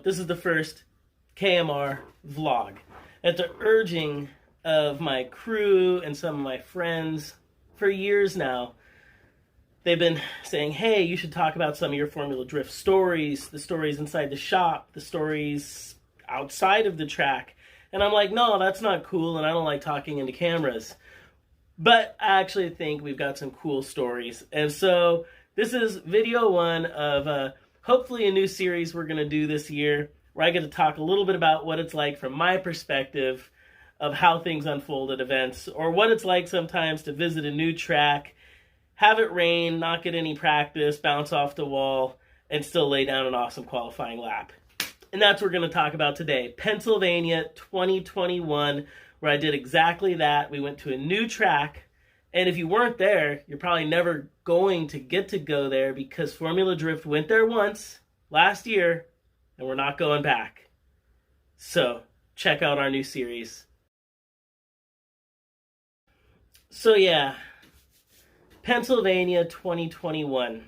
This is the first KMR vlog. At the urging of my crew and some of my friends for years now, they've been saying, hey, you should talk about some of your Formula Drift stories, the stories inside the shop, the stories outside of the track. And I'm like, no, that's not cool, and I don't like talking into cameras. But I actually think we've got some cool stories. And so this is video one of hopefully a new series we're going to do this year, where I get to talk a little bit about what it's like from my perspective of how things unfold at events, or what it's like sometimes to visit a new track, have it rain, not get any practice, bounce off the wall, and still lay down an awesome qualifying lap. And that's what we're going to talk about today. Pennsylvania 2021, where I did exactly that. We went to a new track, and if you weren't there, you're probably never going to get to go there, because Formula Drift went there once last year, and we're not going back. So check out our new series. So yeah, Pennsylvania 2021.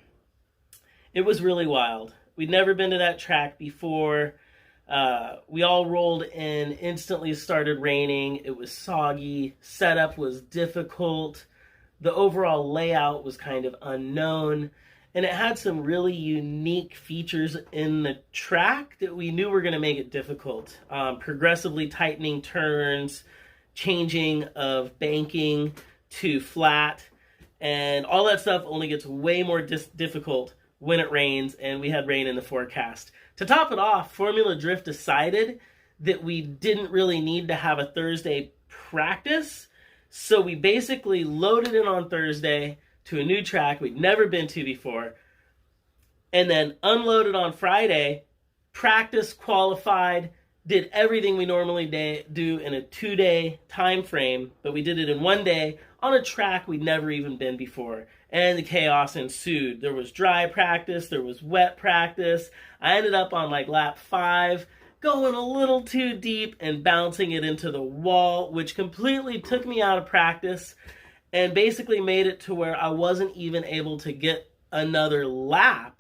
It was really wild. We'd never been to that track before. We all rolled in, instantly started raining. It was soggy. Setup was difficult. The overall layout was kind of unknown. And it had some really unique features in the track that we knew were going to make it difficult. Progressively tightening turns, changing of banking to flat, and all that stuff only gets way more difficult when it rains, and we had rain in the forecast. To top it off, Formula Drift decided that we didn't really need to have a Thursday practice, so we basically loaded in on Thursday to a new track we'd never been to before, and then unloaded on Friday, practiced, qualified, did everything we normally do in a 2-day time frame, but we did it in 1 day on a track we'd never even been before. And the chaos ensued. There was dry practice, there was wet practice. I ended up on like lap 5, going a little too deep and bouncing it into the wall, which completely took me out of practice and basically made it to where I wasn't even able to get another lap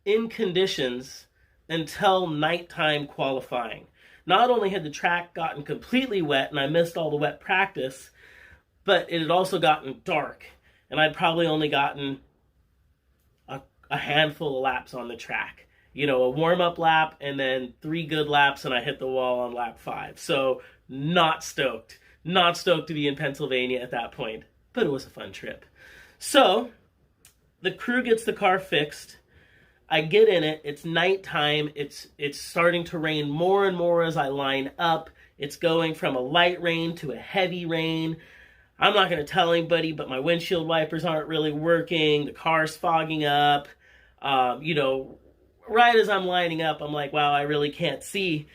in conditions until nighttime qualifying. Not only had the track gotten completely wet and I missed all the wet practice, but it had also gotten dark, and I'd probably only gotten a handful of laps on the track. You know, a warm-up lap and then 3 good laps, and I hit the wall on lap 5. So not stoked. Not stoked to be in Pennsylvania at that point, but it was a fun trip. So the crew gets the car fixed. I get in it. It's nighttime. It's starting to rain more and more as I line up. It's going from a light rain to a heavy rain. I'm not going to tell anybody, but my windshield wipers aren't really working. The car's fogging up. Right as I'm lining up, I'm like, wow, I really can't see.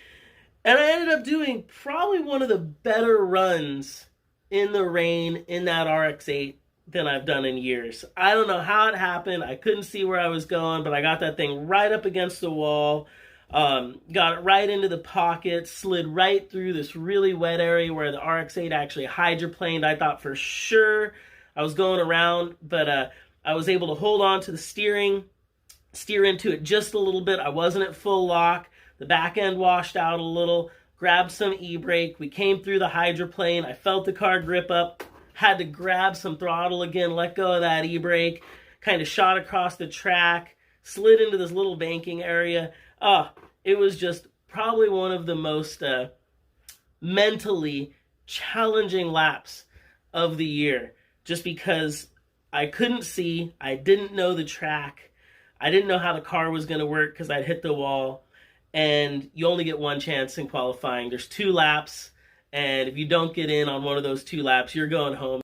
And I ended up doing probably one of the better runs in the rain in that RX8 than I've done in years. I don't know how it happened. I couldn't see where I was going, but I got that thing right up against the wall. Got it right into the pocket, slid right through this really wet area where the RX8 actually hydroplaned. I thought for sure I was going around, but I was able to hold on to the steering, steer into it just a little bit. I wasn't at full lock. The back end washed out a little, grabbed some e-brake. We came through the hydroplane. I felt the car grip up, had to grab some throttle again, let go of that e-brake, kind of shot across the track, slid into this little banking area. It was just probably one of the most mentally challenging laps of the year, just because I couldn't see, I didn't know the track, I didn't know how the car was going to work because I'd hit the wall, and you only get one chance in qualifying. There's 2 laps, and if you don't get in on one of those 2 laps, you're going home.